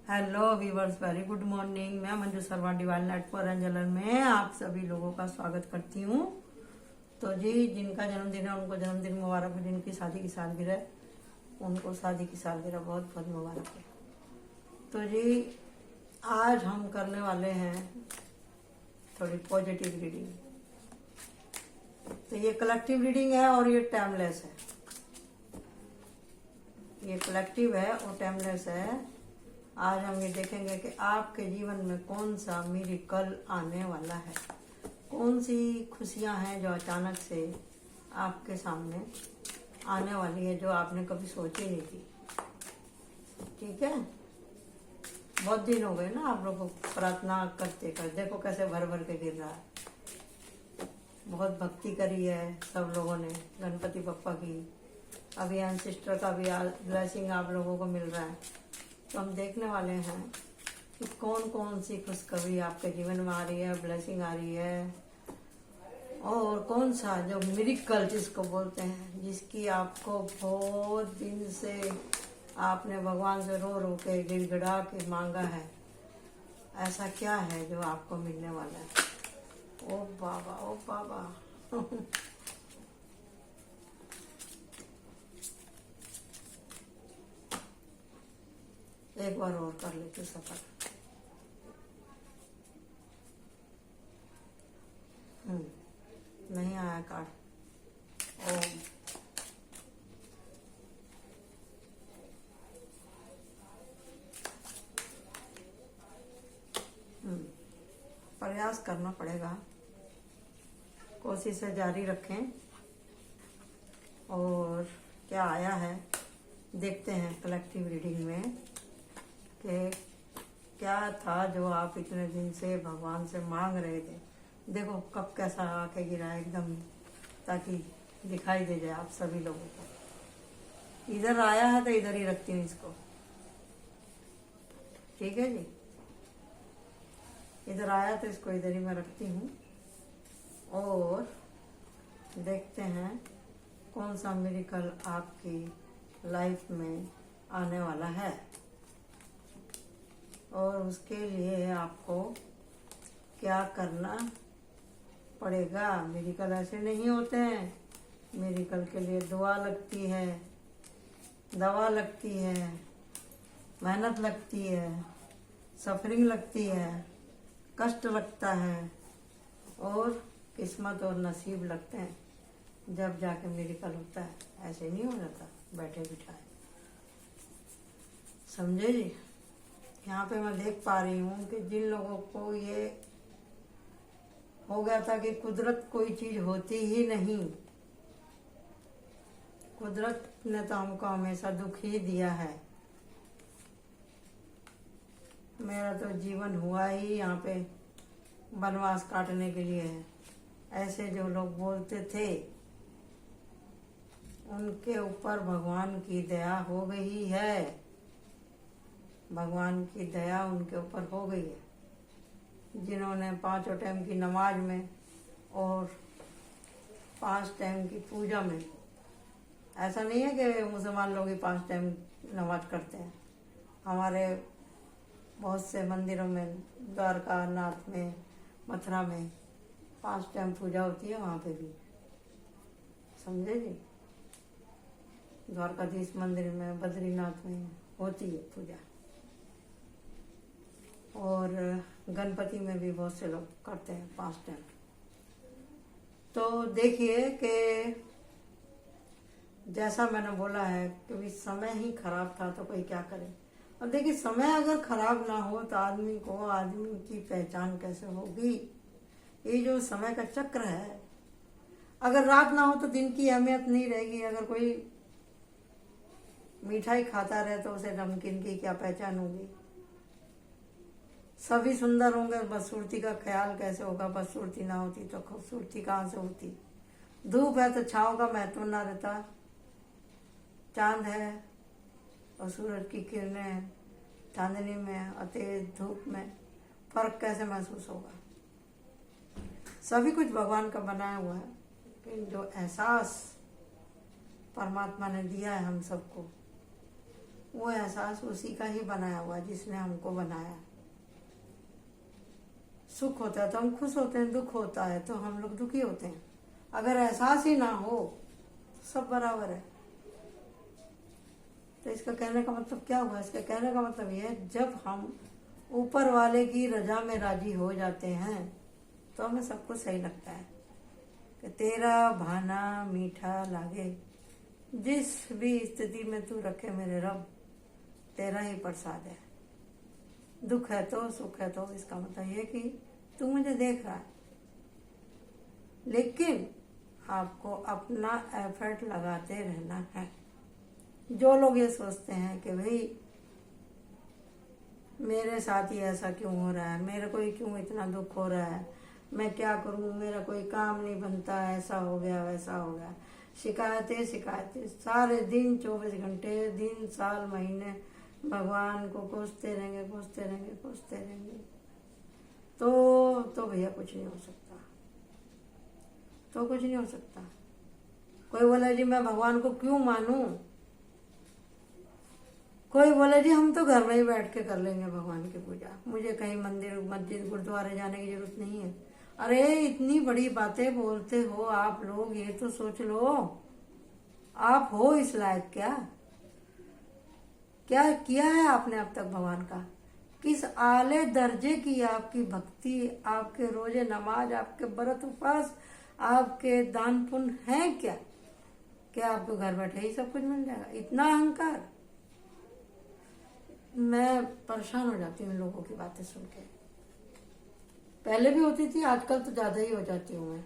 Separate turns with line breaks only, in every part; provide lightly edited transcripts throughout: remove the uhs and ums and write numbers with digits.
Hello viewers, very good morning. मैं Manju Sharma divine light for एंजलन में आप सभी लोगों का स्वागत करती हूँ। तो जी, जिनका जन्मदिन है उनको जन्मदिन मुबारक हो, जिनकी शादी की सालगिरह उनको शादी की सालगिरह बहुत बहुत मुबारक हो। तो जी, आज हम करने वाले हैं थोड़ी पॉजिटिव रीडिंग। तो ये कलेक्टिव रीडिंग है और ये टाइमलेस है। ये कलेक्टिव है और टाइमलेस है। आज हम ये देखेंगे कि आपके जीवन में कौन सा मिरेकल आने वाला है, कौन सी खुशियां हैं जो अचानक से आपके सामने आने वाली है, जो आपने कभी सोची नहीं थी। ठीक है, बहुत दिन हो गए ना आप लोगों को प्रार्थना करते कर, देखो कैसे भर भर के गिर रहा है। बहुत भक्ति करी है सब लोगों ने गणपति बप्पा की। अभी एंसेस्टर का भी ब्लेसिंग आप लोगों को मिल रहा है। तो हम देखने वाले हैं कि कौन कौन सी खुशखबरी आपके जीवन में आ रही है, ब्लेसिंग आ रही है, और कौन सा जो मिरेकल जिसको बोलते हैं, जिसकी आपको बहुत दिन से आपने भगवान से रो रो के गिड़गिड़ा के मांगा है। ऐसा क्या है जो आपको मिलने वाला है? ओ बाबा, ओ बाबा। एक बार और कर लेते सफर। नहीं आया कार्ड। ओ प्रयास करना पड़ेगा, कोशिशें जारी रखें। और क्या आया है देखते हैं कलेक्टिव रीडिंग में कि क्या था जो आप इतने दिन से भगवान से मांग रहे थे। देखो कब कैसा आके गिरा एकदम, ताकि दिखाई दे जाए आप सभी लोगों को। इधर आया है तो इधर ही रखती हूँ इसको। ठीक है जी, इधर आया तो इसको इधर ही मैं रखती हूँ और देखते हैं कौन सा मिरेकल आपकी लाइफ में आने वाला है। और उसके लिए आपको क्या करना पड़ेगा। मिरेकल ऐसे नहीं होते हैं। मिरेकल के लिए दुआ लगती है, दवा लगती है, मेहनत लगती है, सफरिंग लगती है, कष्ट लगता है और किस्मत और नसीब लगते हैं, जब जाके मिरेकल होता है। ऐसे नहीं हो जाता बैठे बिठाए। समझे जी। यहाँ पे मैं देख पा रही हूँ कि जिन लोगों को ये हो गया था कि कुदरत कोई चीज होती ही नहीं, कुदरत ने तो हमको हमेशा दुख ही दिया है। मेरा तो जीवन हुआ ही यहाँ पे वनवास काटने के लिए है। ऐसे जो लोग बोलते थे उनके ऊपर भगवान की दया हो गई है। भगवान की दया उनके ऊपर हो गई है, जिन्होंने 5 टाइम की नमाज में और 5 टाइम की पूजा में। ऐसा नहीं है कि मुसलमान लोग ही 5 टाइम नमाज करते हैं। हमारे बहुत से मंदिरों में, द्वारका नाथ में, मथुरा में 5 टाइम पूजा होती है। वहाँ पे भी समझे जी। द्वारकाधीश मंदिर में, बद्रीनाथ में होती है पूजा। और गणपति में भी बहुत से लोग करते हैं 5 टाइम। तो देखिए कि जैसा मैंने बोला है कि समय ही खराब था तो कोई क्या करे। और देखिए, समय अगर खराब ना हो तो आदमी की पहचान कैसे होगी। ये जो समय का चक्र है, अगर रात ना हो तो दिन की अहमियत नहीं रहेगी। अगर कोई मिठाई खाता रहे तो उसे नमकीन की क्या पहचान होगी। सभी सुंदर होंगे, बदसूरती का ख्याल कैसे होगा। बदसूरती ना होती तो खूबसूरती कहाँ से होती। धूप है तो छाँव का महत्व ना रहता। चांद है और सूरज की किरणें चांदनी में और तेज धूप में फर्क कैसे महसूस होगा। सभी कुछ भगवान का बनाया हुआ है, लेकिन जो एहसास परमात्मा ने दिया है हम सबको, वो एहसास उसी का ही बनाया हुआ जिसने हमको बनाया। सुख होता है तो हम खुश होते हैं, दुख होता है तो हम लोग दुखी होते हैं। अगर एहसास ही ना हो तो सब बराबर है। तो इसका कहने का मतलब क्या हुआ? इसका कहने का मतलब ये है, जब हम ऊपर वाले की रजा में राजी हो जाते हैं तो हमें सब कुछ सही लगता है कि तेरा भाना मीठा लागे, जिस भी स्थिति में तू रखे मेरे रब, तेरा ही प्रसाद है। दुख है तो सुख है तो इसका मतलब ये कि तू मुझे देख रहा है, लेकिन आपको अपना एफर्ट लगाते रहना है। जो लोग ये सोचते हैं कि भाई मेरे साथ ही ऐसा क्यों हो रहा है, मेरे को ही क्यों इतना दुख हो रहा है, मैं क्या करूं, मेरा कोई काम नहीं बनता, ऐसा हो गया वैसा हो गया, शिकायतें शिकायतें सारे दिन 24 घंटे, दिन साल महीने भगवान को कोसते रहेंगे कोसते रहेंगे कोसते रहेंगे, तो भैया कुछ नहीं हो सकता। तो कुछ नहीं हो सकता। कोई बोला जी मैं भगवान को क्यों मानूं, कोई बोले जी हम तो घर में ही बैठ के कर लेंगे भगवान की पूजा, मुझे कहीं मंदिर मस्जिद गुरुद्वारे जाने की जरूरत नहीं है। अरे इतनी बड़ी बातें बोलते हो आप लोग, ये तो सोच लो आप हो इस लायक क्या? क्या किया है आपने अब तक भगवान का? किस आले दर्जे की आपकी भक्ति, आपके रोजे नमाज, आपके व्रत उपवास, आपके दान पुण्य है क्या? क्या आपको घर बैठे ही सब कुछ मिल जाएगा? इतना अहंकार। मैं परेशान हो जाती हूँ इन लोगों की बातें सुन के। पहले भी होती थी, आजकल तो ज्यादा ही हो जाती हूँ मैं,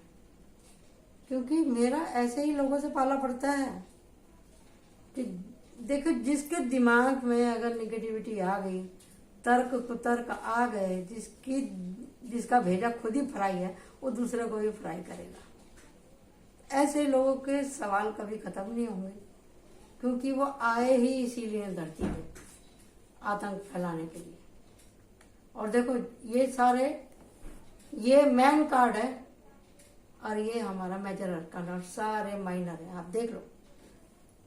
क्योंकि मेरा ऐसे ही लोगों से पाला पड़ता है कि देखो जिसके दिमाग में अगर निगेटिविटी आ गई, तर्क कुतर्क आ गए, जिसका भेजा खुद ही फ्राई है वो दूसरे को भी फ्राई करेगा। ऐसे लोगों के सवाल कभी खत्म नहीं होंगे, क्योंकि वो आए ही इसीलिए धरती पे आतंक फैलाने के लिए। और देखो ये सारे, ये मेन कार्ड है और ये हमारा मेजर अरकान और सारे माइनर है। आप देख लो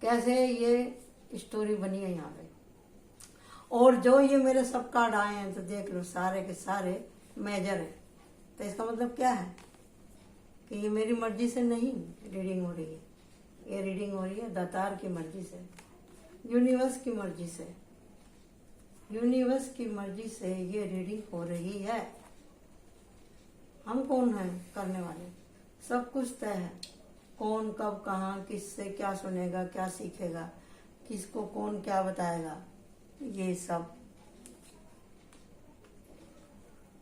कैसे ये स्टोरी बनी है यहाँ पे। और जो ये मेरे सब कार्ड आए हैं तो देख लो सारे के सारे मेजर है। तो इसका मतलब क्या है कि ये मेरी मर्जी से नहीं रीडिंग हो रही है, ये रीडिंग हो रही है दातार की मर्जी से, यूनिवर्स की मर्जी से। यूनिवर्स की मर्जी से ये रीडिंग हो रही है। हम कौन हैं करने वाले? सब कुछ तय है। कौन कब कहाँ किससे क्या सुनेगा, क्या सीखेगा, किसको कौन क्या बताएगा, ये सब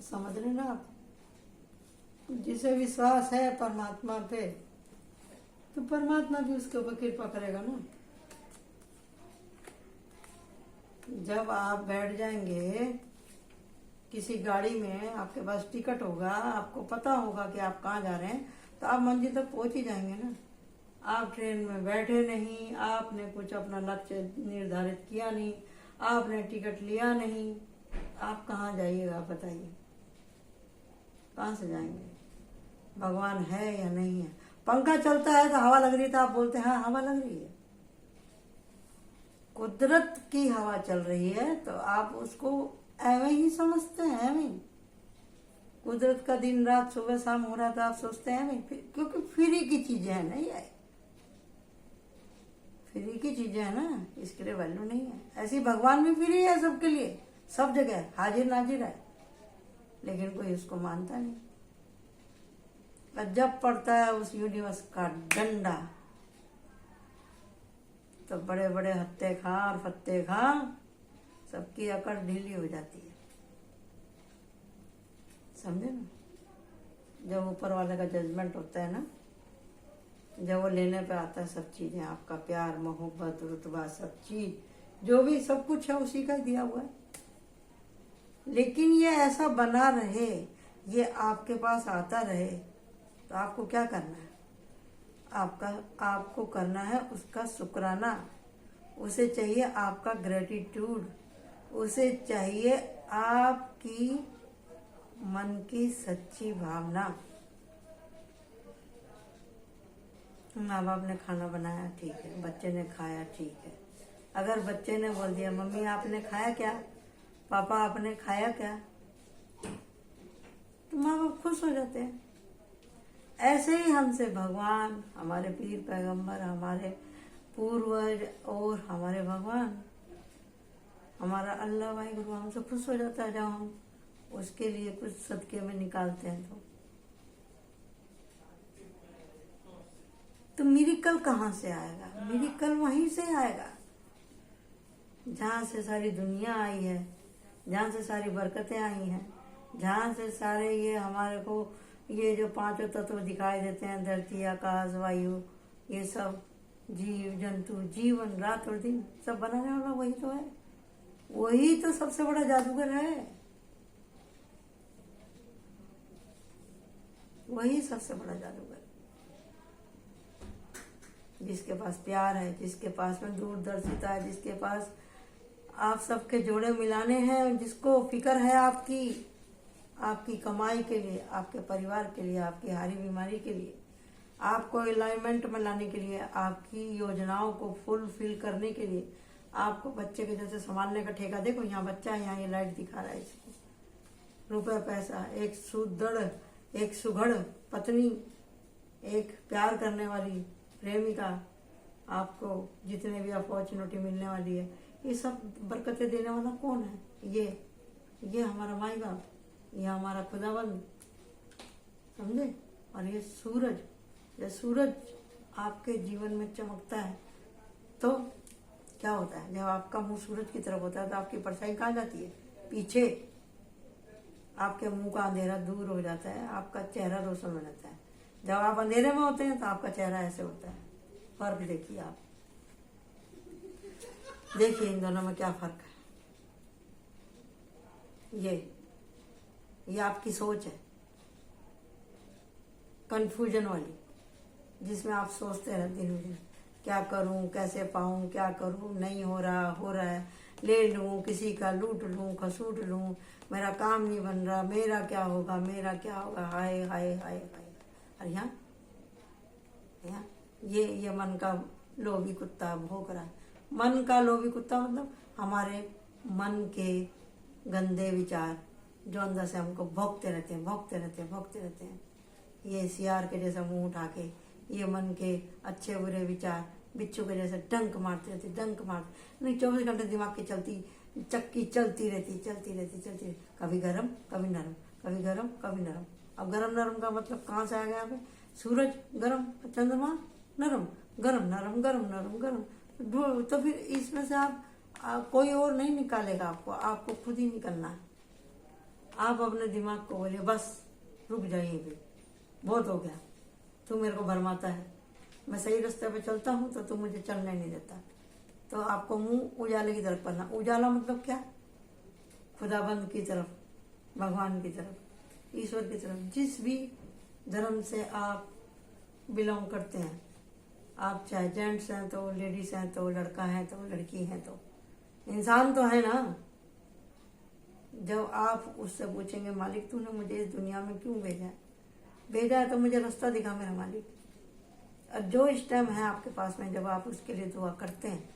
समझ रहे ना आप? जिसे विश्वास है परमात्मा पे तो परमात्मा भी उसके ऊपर कृपा करेगा ना। जब आप बैठ जाएंगे किसी गाड़ी में, आपके पास टिकट होगा, आपको पता होगा कि आप कहाँ जा रहे हैं, तो आप मंजिल तक पहुंच ही जाएंगे ना। आप ट्रेन में बैठे नहीं, आपने कुछ अपना लक्ष्य निर्धारित किया नहीं, आपने टिकट लिया नहीं, आप कहाँ जाइएगा बताइए? कहाँ से जाएंगे? भगवान है या नहीं है? पंखा चलता है तो हवा लग रही है तो आप बोलते हैं हाँ हवा लग रही है। कुदरत की हवा चल रही है तो आप उसको ऐਵੇਂ ही समझते हैं, ऐਵੇਂ। कुदरत का दिन रात सुबह शाम हो रहा था, आप सोचते हैं क्योंकि फ्री की चीजें है ना, ये फ्री की चीजें है ना, इसके लिए वैल्यू नहीं है। ऐसी भगवान भी फ्री है सबके लिए, सब जगह हाजिर नाजिर है, लेकिन कोई उसको मानता नहीं। और जब पड़ता है उस यूनिवर्स का डंडा तो बड़े बड़े हत्ते खां और फत्ते खां सबकी अकड़ ढीली हो जाती है। समझे ना? जब ऊपर वाले का जजमेंट होता है ना, जब वो लेने पे आता है सब चीजें, आपका प्यार मोहब्बत रुतबा सब चीज जो भी सब कुछ है उसी का दिया हुआ है। लेकिन ये ऐसा बना रहे, ये आपके पास आता रहे, तो आपको क्या करना है? आपको करना है उसका शुक्राना। उसे चाहिए आपका ग्रेटिट्यूड, उसे चाहिए आपकी मन की सच्ची भावना। माँ बाप ने खाना बनाया ठीक है, बच्चे ने खाया ठीक है, अगर बच्चे ने बोल दिया मम्मी आपने खाया क्या, पापा आपने खाया क्या, तो माँ बाप खुश हो जाते हैं। ऐसे ही हमसे भगवान, हमारे पीर पैगंबर, हमारे पूर्वज और हमारे भगवान, हमारा अल्लाह वाहिगुरु हमसे खुश हो जाता है जब हम उसके लिए कुछ सदके में निकालते हैं। तो मिरेकल कहाँ से आएगा? मिरेकल वहीं से आएगा जहाँ से सारी दुनिया आई है, जहाँ से सारी बरकतें आई हैं, जहाँ से सारे ये हमारे को ये जो पांचों तत्व दिखाई देते हैं, धरती आकाश वायु, ये सब जीव जंतु, जीवन रात और दिन सब बनाने वाला वही तो है। वही तो सबसे बड़ा जादूगर है, वही सबसे बड़ा जादूगर। जिसके पास प्यार है, जिसके पास में दूरदर्शिता है, जिसके पास आप सबके जोड़े मिलाने हैं, जिसको फिक्र है आपकी कमाई के लिए, आपके परिवार के लिए, आपकी हारी बीमारी के लिए, आपको अलाइनमेंट में लाने के लिए, आपकी योजनाओं को फुलफिल करने के लिए, आपको बच्चे के जैसे संभालने का ठेका। देखो यहाँ बच्चा है, यहाँ ये लाइट दिखा रहा है इसको, रुपया पैसा, एक सुदृढ़, एक सुघड़ पत्नी, एक प्यार करने वाली प्रेमिका, आपको जितने भी अपॉर्चुनिटी मिलने वाली है, ये सब बरकतें देने वाला कौन है? ये हमारा माई बाप, ये हमारा खुदाबंद, समझे। और ये सूरज, जब सूरज आपके जीवन में चमकता है तो क्या होता है? जब आपका मुंह सूरज की तरफ होता है तो आपकी परछाई कहाँ जाती है? पीछे। आपके मुंह का अंधेरा दूर हो जाता है, आपका चेहरा रोशन हो जाता है। जब आप अंधेरे में होते हैं तो आपका चेहरा ऐसे होता है। फर्क देखिए आप, देखिए इन दोनों में क्या फर्क है। ये आपकी सोच है कंफ्यूजन वाली, जिसमें आप सोचते रहते हैं क्या करूं, कैसे पाऊं, क्या करूं, नहीं हो रहा है, ले लूं, किसी का लूट लूं, खसूट लूं, मेरा काम नहीं बन रहा, मेरा क्या होगा, हाय हाय हाय हाय। और यहाँ ये मन का लोभी कुत्ता भौंक रहा है। मन का लोभी कुत्ता मतलब हमारे मन के गंदे विचार जो अंदर से हमको भौंकते रहते हैं। ये सियार के जैसा मुंह उठा के ये मन के अच्छे बुरे विचार बिच्छू के जैसे डंक मारते नहीं, 24 घंटे दिमाग की चक्की चलती रहती। कभी गरम कभी नरम, कभी गरम कभी नरम। अब गरम नरम का मतलब कहाँ से आ गया? पे सूरज गरम, चंद्रमा नरम, गरम। तो फिर इसमें से आप कोई और नहीं निकालेगा, आपको खुद ही निकलना है। आप अपने दिमाग को बोलिए बस रुक जाइए भी, बहुत हो गया, तू मेरे को भरमाता है, मैं सही रास्ते पे चलता हूँ तो तू मुझे चलने नहीं देता। तो आपको मुंह उजाले की तरफ करना। उजाला मतलब क्या? खुदाबंद की तरफ, भगवान की तरफ, ईश्वर की तरफ। जिस भी धर्म से आप बिलोंग करते हैं, आप चाहे जेंट्स हैं तो, लेडीज हैं तो, लड़का है तो, लड़की है तो, इंसान तो है ना। जब आप उससे पूछेंगे मालिक तूने मुझे इस दुनिया में क्यों भेजा है तो मुझे रास्ता दिखा मेरा मालिक। और जो इस टाइम है आपके पास में, जब आप उसके लिए दुआ करते हैं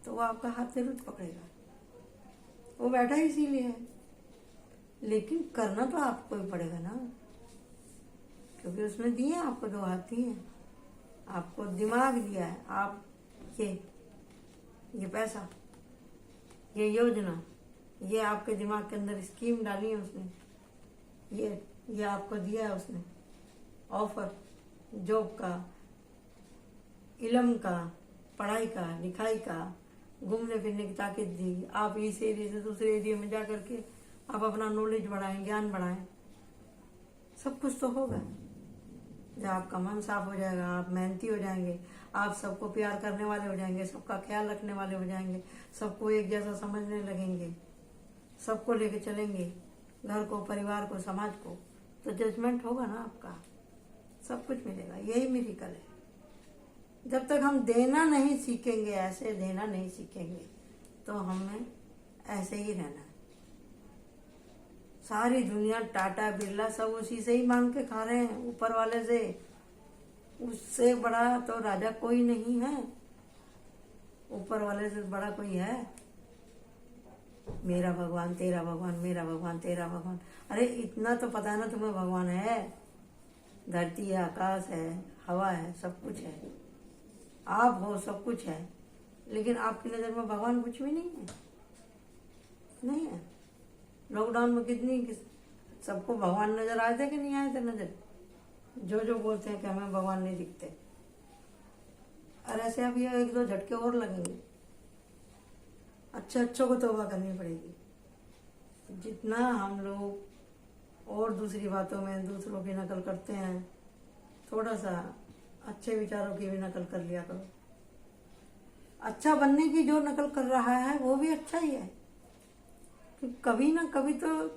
तो वो आपका हाथ जरूर पकड़ेगा। वो बैठा ही इसीलिए है, लेकिन करना तो आपको ही पड़ेगा ना, क्योंकि उसने दिए आपको, 2 हाथ दिए, आपको दिमाग दिया है। आप ये पैसा, ये योजना, ये आपके दिमाग के अंदर स्कीम डाली है उसने, ये आपको दिया है उसने ऑफर, जॉब का, इल्म का, पढ़ाई का, लिखाई का, घूमने फिरने की ताकत दी। आप इस एरिया से दूसरे एरिया में जा करके आप अपना नॉलेज बढ़ाएं, ज्ञान बढ़ाएं, सब कुछ तो होगा। जब आपका मन साफ हो जाएगा, आप मेहनती हो जाएंगे, आप सबको प्यार करने वाले हो जाएंगे, सबका ख्याल रखने वाले हो जाएंगे, सबको एक जैसा समझने लगेंगे, सबको लेके चलेंगे, घर को, परिवार को, समाज को, तो जजमेंट होगा ना आपका, सब कुछ मिलेगा। यही मिरेकल है। जब तक हम देना नहीं सीखेंगे, ऐसे देना नहीं सीखेंगे, तो हमें ऐसे ही रहना है। सारी दुनिया टाटा बिरला सब उसी से ही मांग के खा रहे हैं, ऊपर वाले से। उससे बड़ा तो राजा कोई नहीं है। ऊपर वाले से बड़ा कोई है? मेरा भगवान तेरा भगवान, मेरा भगवान तेरा भगवान। अरे इतना तो पता है ना तुम्हें भगवान है। धरती है, आकाश है, हवा है, सब कुछ है। आप हो, सब कुछ है। लेकिन आपकी नज़र में भगवान कुछ भी नहीं है। नहीं है। लॉकडाउन में सबको भगवान नजर आए थे कि नहीं आए थे नजर? जो बोलते हैं कि हमें भगवान नहीं दिखते। और ऐसे अब ये 1-2 झटके और लगेंगे। अच्छों को तौबा करनी पड़ेगी। जितना हम लोग और दूसरी बातों में दूसरों की नकल करते हैं, थोड़ा सा अच्छे विचारों की भी नकल कर लिया करो। अच्छा बनने की जो नकल कर रहा है वो भी अच्छा ही है, कि कभी ना कभी तो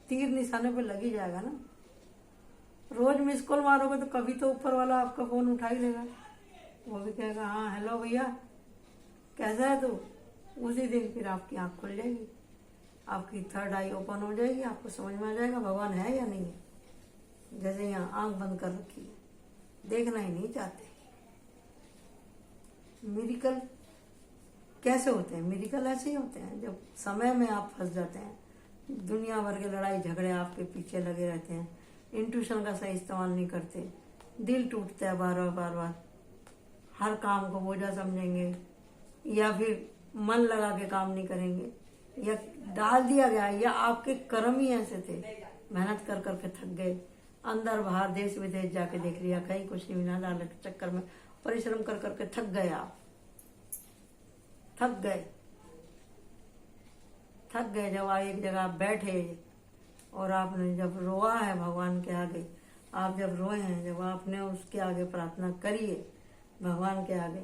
तीर निशाने पे लग ही जाएगा ना। रोज मिस कॉल मारोगे तो कभी तो ऊपर वाला आपका फोन उठा ही लेगा। वो भी कहेगा हाँ हेलो भैया कैसा है तू। उसी दिन फिर आपकी आंख खुल जाएगी, आपकी थर्ड आई ओपन हो जाएगी, आपको समझ में आ जाएगा भगवान है या नहीं है। जैसे यहाँ आंख बंद कर रखी है, देखना ही नहीं चाहते। मिरेकल कैसे होते हैं? मिरेकल ऐसे ही होते हैं जब समय में आप फंस जाते हैं। दुनिया भर के लड़ाई झगड़े आपके पीछे लगे रहते हैं, इंट्यूशन का सही इस्तेमाल नहीं करते, दिल टूटता है बार बार, हर काम को बोझा समझेंगे, या फिर मन लगा के काम नहीं करेंगे, या डाल दिया गया, या आपके कर्म ही ऐसे थे, मेहनत कर करके थक गए, अंदर बाहर देश विदेश जाके देख लिया, कहीं कुछ नहीं मिला, डालने के चक्कर में परिश्रम कर करके थक गए। आप थक गए जब आप एक जगह बैठे और आपने जब रोआ है भगवान के आगे, आप जब रोए हैं, जब आपने उसके आगे प्रार्थना करी है भगवान के आगे,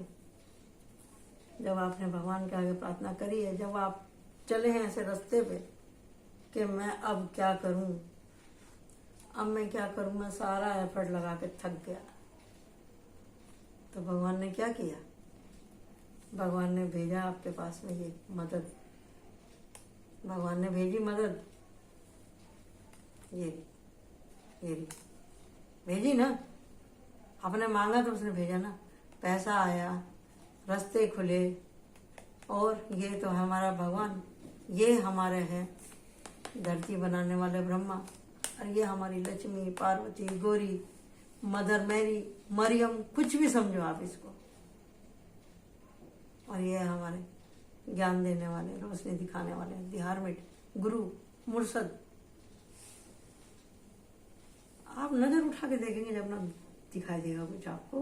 जब आपने भगवान के आगे प्रार्थना करी है, जब आप चले हैं ऐसे रास्ते पे कि मैं अब क्या करूं, अब मैं क्या करूं, मैं सारा एफर्ट लगा के थक गया, तो भगवान ने क्या किया? भगवान ने भेजा आपके पास में ये मदद, भगवान ने भेजी मदद, ये भेजी ना। आपने मांगा तो उसने भेजा ना, पैसा आया, रास्ते खुले, और ये तो हमारा भगवान, ये हमारे हैं धरती बनाने वाले ब्रह्मा, और ये हमारी लक्ष्मी, पार्वती, गौरी, मदर मैरी, मरियम, कुछ भी समझो आप इसको, और ये हमारे ज्ञान देने वाले, रोशनी दिखाने वाले, धार्मिक गुरु, मुर्शद। आप नजर उठा के देखेंगे जब ना दिखाई देगा कुछ आपको।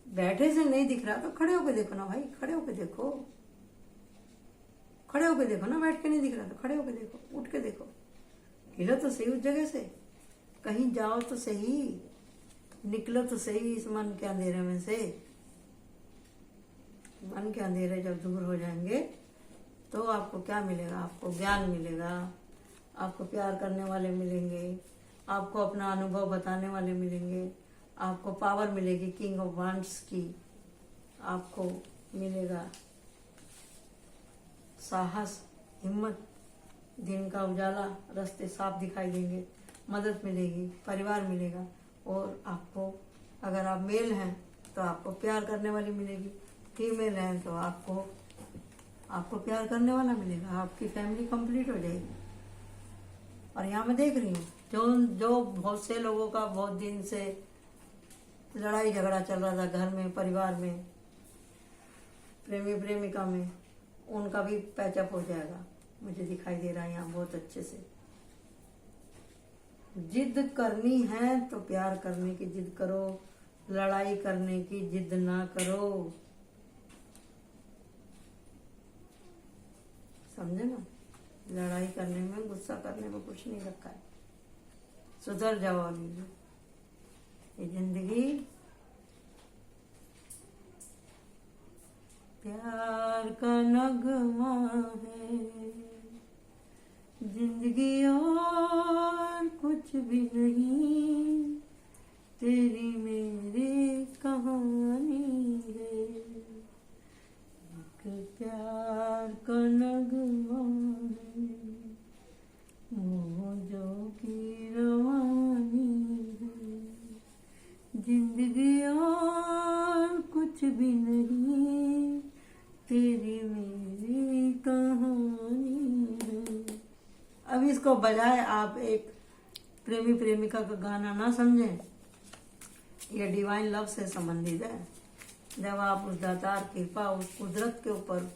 बैठे से नहीं दिख रहा तो खड़े होके देखो ना भाई, खड़े होके देखो, खड़े होके देखो ना। बैठ के नहीं दिख रहा तो खड़े होके देखो, उठ के देखो, हिलो तो सही उस जगह से, कहीं जाओ तो सही, निकलो तो सही इस मन के अंधेरे में से। मन के अंधेरे जब दूर हो जाएंगे तो आपको क्या मिलेगा? आपको ज्ञान मिलेगा, आपको प्यार करने वाले मिलेंगे, आपको अपना अनुभव बताने वाले मिलेंगे, आपको पावर मिलेगी किंग ऑफ वांड्स की, आपको मिलेगा साहस, हिम्मत, दिन का उजाला, रास्ते साफ दिखाई देंगे, मदद मिलेगी, परिवार मिलेगा, और आपको अगर आप मेल हैं तो आपको प्यार करने वाली मिलेगी, फीमेल हैं तो आपको प्यार करने वाला मिलेगा, आपकी फैमिली कंप्लीट हो जाएगी। और यहाँ मैं देख रही हूँ जो बहुत से लोगों का बहुत दिन से लड़ाई झगड़ा चल रहा था घर में, परिवार में, प्रेमी प्रेमिका में, उनका भी पैचअप हो जाएगा, मुझे दिखाई दे रहा है यहाँ बहुत अच्छे से। जिद करनी है तो प्यार करने की जिद करो, लड़ाई करने की जिद ना करो, समझे ना। लड़ाई करने में, गुस्सा करने में कुछ नहीं रखा है, सुधर जाओ अभी। ये जिंदगी प्यार का नगमा है, जिंदगी और कुछ भी नहीं, तेरी मेरी कहानी है, एक प्यार का नगमा है, मौजों की रवानी है, जिंदगी और कुछ भी नहीं, इसको बजाय आप एक प्रेमी प्रेमिका का गाना ना समझें। ये डिवाइन लव से संबंधित है। जब आप उस दातार कृपा, उस कुदरत के ऊपर,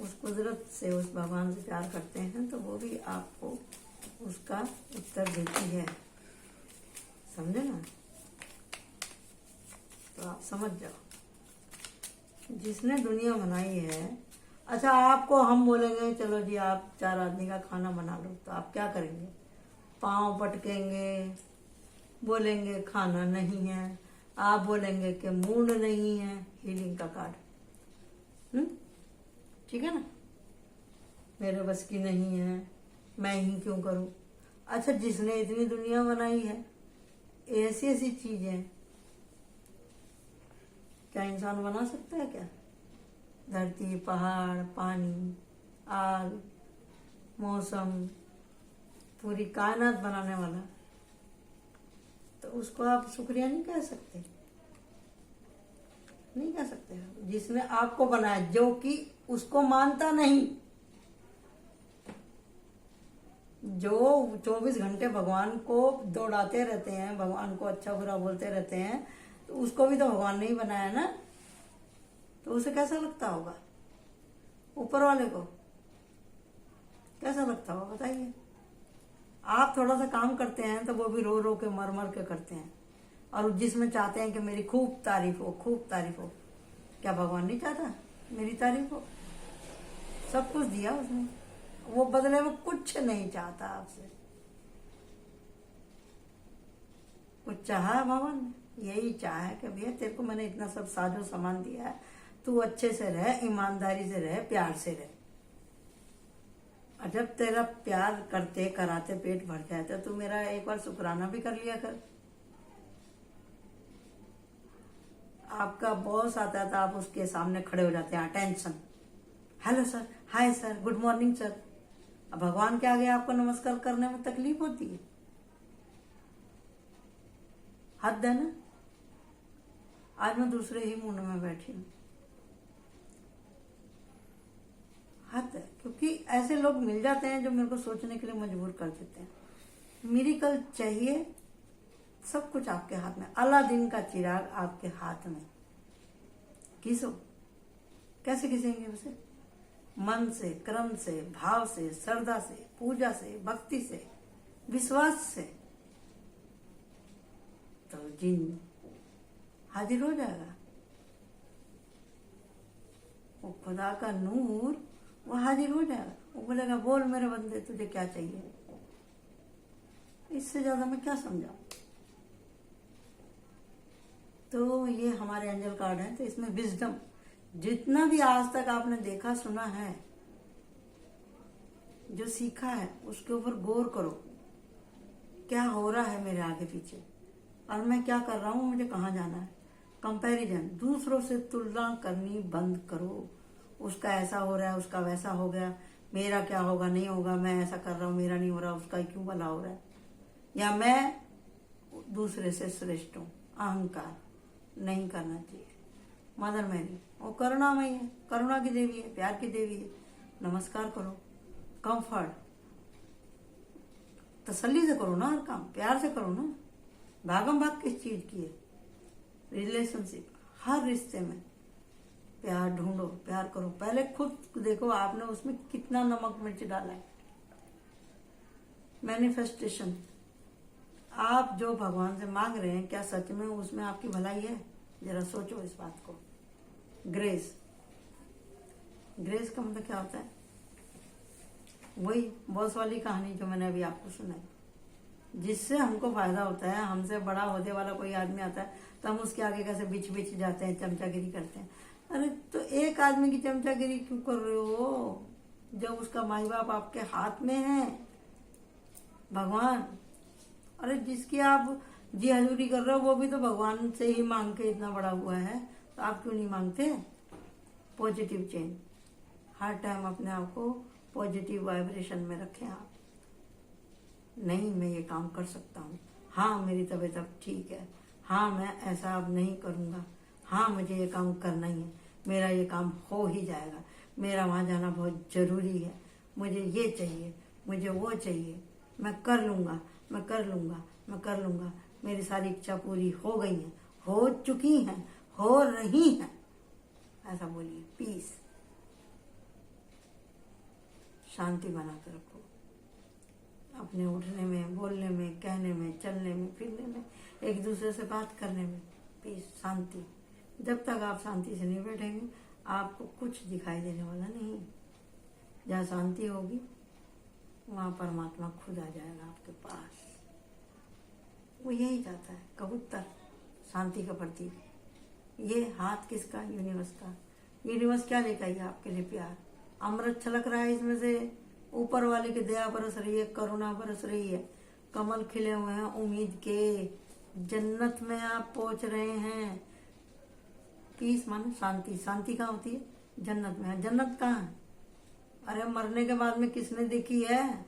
उस कुदरत से, उस भगवान से प्यार करते हैं तो वो भी आपको उसका उत्तर देती है। समझे ना? तो आप समझ जाओ, जिसने दुनिया बनाई है। अच्छा, आपको हम बोलेंगे चलो जी आप 4 आदमी का खाना बना लो, तो आप क्या करेंगे? पाँव पटकेंगे, बोलेंगे खाना नहीं है, आप बोलेंगे कि मूड नहीं है, हीलिंग का कार्ड। ठीक है ना? मेरे बस की नहीं है, मैं ही क्यों करूं? अच्छा, जिसने इतनी दुनिया बनाई है, ऐसी ऐसी चीजें क्या इंसान बना सकता है क्या? धरती, पहाड़, पानी, आग, मौसम, पूरी कायनात बनाने वाला, तो उसको आप शुक्रिया नहीं कह सकते? नहीं कह सकते। जिसने आपको बनाया, जो कि उसको मानता नहीं, जो 24 घंटे भगवान को दौड़ाते रहते हैं, भगवान को अच्छा बुरा बोलते रहते हैं, तो उसको भी तो भगवान ने ही बनाया ना। तो उसे कैसा लगता होगा? ऊपर वाले को कैसा लगता होगा बताइए? आप थोड़ा सा काम करते हैं तो वो भी रो रो के, मर मर के करते हैं, और जिसमें चाहते हैं कि मेरी खूब तारीफ हो, खूब तारीफ हो। क्या भगवान नहीं चाहता मेरी तारीफ हो? सब कुछ दिया उसने, वो बदले में कुछ नहीं चाहता आपसे। कुछ चाहा भगवान ने? यही चाहा है कि भैया तेरे को मैंने इतना सब साजो सामान दिया है, तू अच्छे से रह, ईमानदारी से रह, प्यार से रह। और जब तेरा प्यार करते कराते पेट भर जाए तो तू मेरा एक बार शुक्राना भी कर लिया कर। आपका बॉस आता है तो आप उसके सामने खड़े हो जाते हैं, attention, hello sir, hi sir, good morning sir. अब भगवान के आगे आपको नमस्कार करने में तकलीफ होती है? हद है ना। आज मैं दूसरे ही मूड में बैठी हूँ, हद है। क्योंकि ऐसे लोग मिल जाते हैं जो मेरे को सोचने के लिए मजबूर कर देते हैं। मिरेकल चाहिए, सब कुछ आपके हाथ में, अलादीन का चिराग आपके हाथ में। घिसो। कैसे घिसेंगे उसे? मन से, कर्म से, भाव से, श्रद्धा से, पूजा से, भक्ति से, विश्वास से, तो जिन हाजिर हो जाएगा। वो खुदा का नूर, वो हाजिर हो जाएगा। वो बोलेगा बोल मेरे बंदे, तुझे क्या चाहिए? इससे ज्यादा मैं क्या समझाऊं? तो ये हमारे एंजल कार्ड है। तो इसमें विजडम, जितना भी आज तक आपने देखा सुना है, जो सीखा है, उसके ऊपर गौर करो। क्या हो रहा है मेरे आगे पीछे, और मैं क्या कर रहा हूं, मुझे कहाँ जाना है? कंपैरिजन, दूसरों से तुलना करनी बंद करो। उसका ऐसा हो रहा है, उसका वैसा हो गया, मेरा क्या होगा, नहीं होगा, मैं ऐसा कर रहा हूँ, मेरा नहीं हो रहा, उसका क्यों भला हो रहा है, या मैं दूसरे से श्रेष्ठ हूँ। अहंकार नहीं करना चाहिए। मदर मैरी वो करुणामयी है, करुणा की देवी है, प्यार की देवी है। नमस्कार करो, कंफर्ट, तसल्ली से करो ना, हर काम प्यार से करो ना। भागम भाग किस चीज की है? रिलेशनशिप, हर रिश्ते में प्यार ढूंढो, प्यार करो। पहले खुद देखो आपने उसमें कितना नमक मिर्च डाला है। मैनिफेस्टेशन, आप जो भगवान से मांग रहे हैं, क्या सच में उसमें आपकी भलाई है? जरा सोचो इस बात को। ग्रेस, ग्रेस का मतलब क्या होता है? वही बॉस वाली कहानी जो मैंने अभी आपको सुनाई, जिससे हमको फायदा होता है। हमसे बड़ा होने वाला कोई आदमी आता है तो हम उसके आगे कैसे बिछ बिछ जाते हैं, चमचागिरी करते हैं। अरे तो एक आदमी की चमचागिरी क्यों कर रहे हो जब उसका माई बाप आपके हाथ में है, भगवान। अरे जिसकी आप जी हजूरी कर रहे हो वो भी तो भगवान से ही मांग के इतना बड़ा हुआ है, तो आप क्यों नहीं मांगते? पॉजिटिव चेंज, हर टाइम अपने आप को पॉजिटिव वाइब्रेशन में रखें आप। नहीं, मैं ये काम कर सकता हूँ, हाँ मेरी तबीयत अब ठीक है, हाँ मैं ऐसा अब नहीं करूँगा, हाँ मुझे ये काम करना ही है, मेरा ये काम हो ही जाएगा, मेरा वहाँ जाना बहुत जरूरी है, मुझे ये चाहिए, मुझे वो चाहिए, मैं कर लूँगा, मैं कर लूँगा, मैं कर लूँगा, मेरी सारी इच्छा पूरी हो गई है, हो चुकी हैं, हो रही हैं। ऐसा बोलिए। पीस। शांति बना कर रखो अपने उठने में, बोलने में, कहने में, चलने में, फिरने में, एक दूसरे से बात करने में। पीस, शांति। जब तक आप शांति से नहीं बैठेंगे आपको कुछ दिखाई देने वाला नहीं। जहाँ शांति होगी वहाँ परमात्मा खुद आ जाएगा आपके पास। वो यही चाहता है, कबूतर शांति का प्रतीक। ये हाथ किसका? यूनिवर्स का। यूनिवर्स क्या लेकर आई है आपके लिए? प्यार। अमृत छलक रहा है इसमें से, ऊपर वाले की दया बरस रही है, करुणा बरस रही है, कमल खिले हुए हैं उम्मीद के, जन्नत में आप पहुंच रहे हैं। पीस माने शांति। शांति कहाँ होती है? जन्नत में। जन्नत कहाँ है? अरे मरने के बाद में किसने देखी है?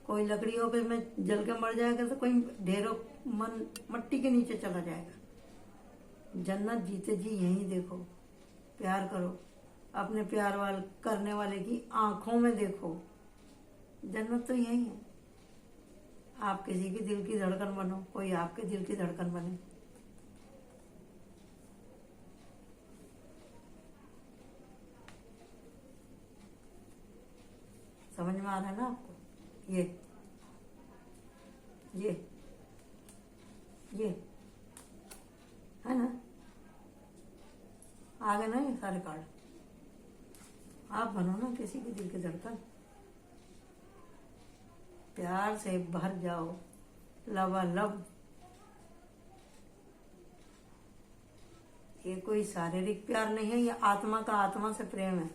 कोई लकड़ियों के में जल के मर जाएगा तो कोई ढेरों मन मट्टी के नीचे चला जाएगा। जन्नत जीते जी यहीं देखो। प्यार करो, अपने प्यार वाले करने वाले की आंखों में देखो। जन्नत तो यही है। आप किसी के दिल की धड़कन बनो, कोई आपके दिल की धड़कन बने। समझ में आ रहा है ना आपको? ये है ना? आगे ना ये सारे कार्ड। आप बनो ना किसी के दिल की धड़कन। प्यार से भर जाओ लबालब। ये कोई शारीरिक प्यार नहीं है, ये आत्मा का आत्मा से प्रेम है।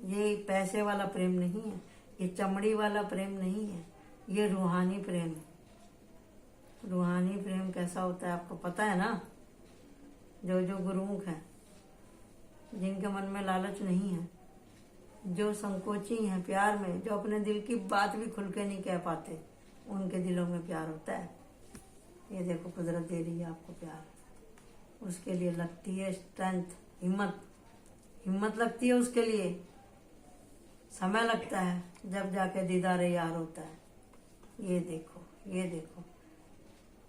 ये पैसे वाला प्रेम नहीं है, ये चमड़ी वाला प्रेम नहीं है, ये रूहानी प्रेम है। रूहानी प्रेम कैसा होता है आपको पता है ना? जो गुरुमुख हैं, जिनके मन में लालच नहीं है, जो संकोची हैं प्यार में, जो अपने दिल की बात भी खुल के नहीं कह पाते, उनके दिलों में प्यार होता है। ये देखो कुदरत दे रही है आपको प्यार। उसके लिए लगती है स्ट्रेंथ, हिम्मत लगती है उसके लिए। समय लगता है, जब जाके दीदार यार होता है। ये देखो, ये देखो,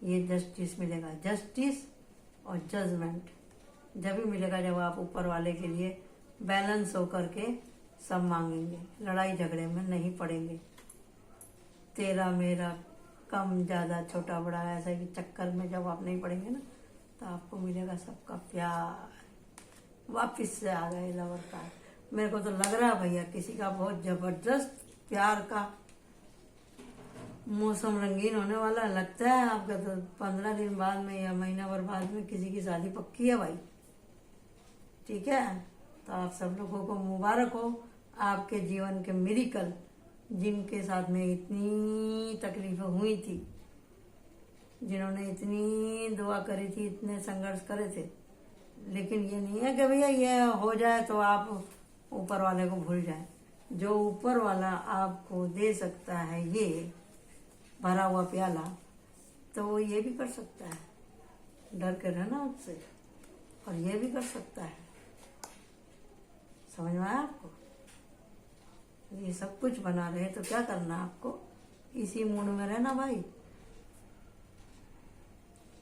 ये जस्टिस मिलेगा। जस्टिस और जजमेंट जब भी मिलेगा जब आप ऊपर वाले के लिए बैलेंस होकर के सब मांगेंगे, लड़ाई झगड़े में नहीं पड़ेंगे। तेरा मेरा, कम ज्यादा, छोटा बड़ा, ऐसा कि चक्कर में जब आप नहीं पड़ेंगे ना, तो आपको मिलेगा सबका प्यार। वापिस से आ गए लवर का। मेरे को तो लग रहा है भैया किसी का बहुत जबरदस्त प्यार का मौसम रंगीन होने वाला लगता है। आपका तो 15 दिन बाद में या महीना भर बाद में किसी की शादी पक्की है भाई। ठीक है, तो आप सब लोगों को मुबारक हो आपके जीवन के मिरेकल, जिनके साथ में इतनी तकलीफें हुई थी, जिन्होंने इतनी दुआ करी थी, इतने संघर्ष करे थे। लेकिन ये नहीं है कि भैया ये हो जाए तो आप ऊपर वाले को भूल जाए। जो ऊपर वाला आपको दे सकता है ये भरा हुआ प्याला, तो वो ये भी कर सकता है। डर के रहना उससे, और ये भी कर सकता है। समझ में आया आपको? ये सब कुछ बना रहे तो क्या करना है आपको? इसी मूड में रहना भाई।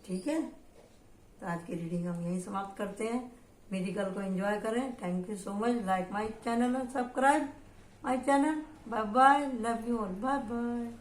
ठीक है, तो आज की रीडिंग हम यहीं समाप्त करते हैं। मेडिकल को एंजॉय करें। Thank you so much. Like my channel और subscribe my channel. Bye bye, love you all, bye bye.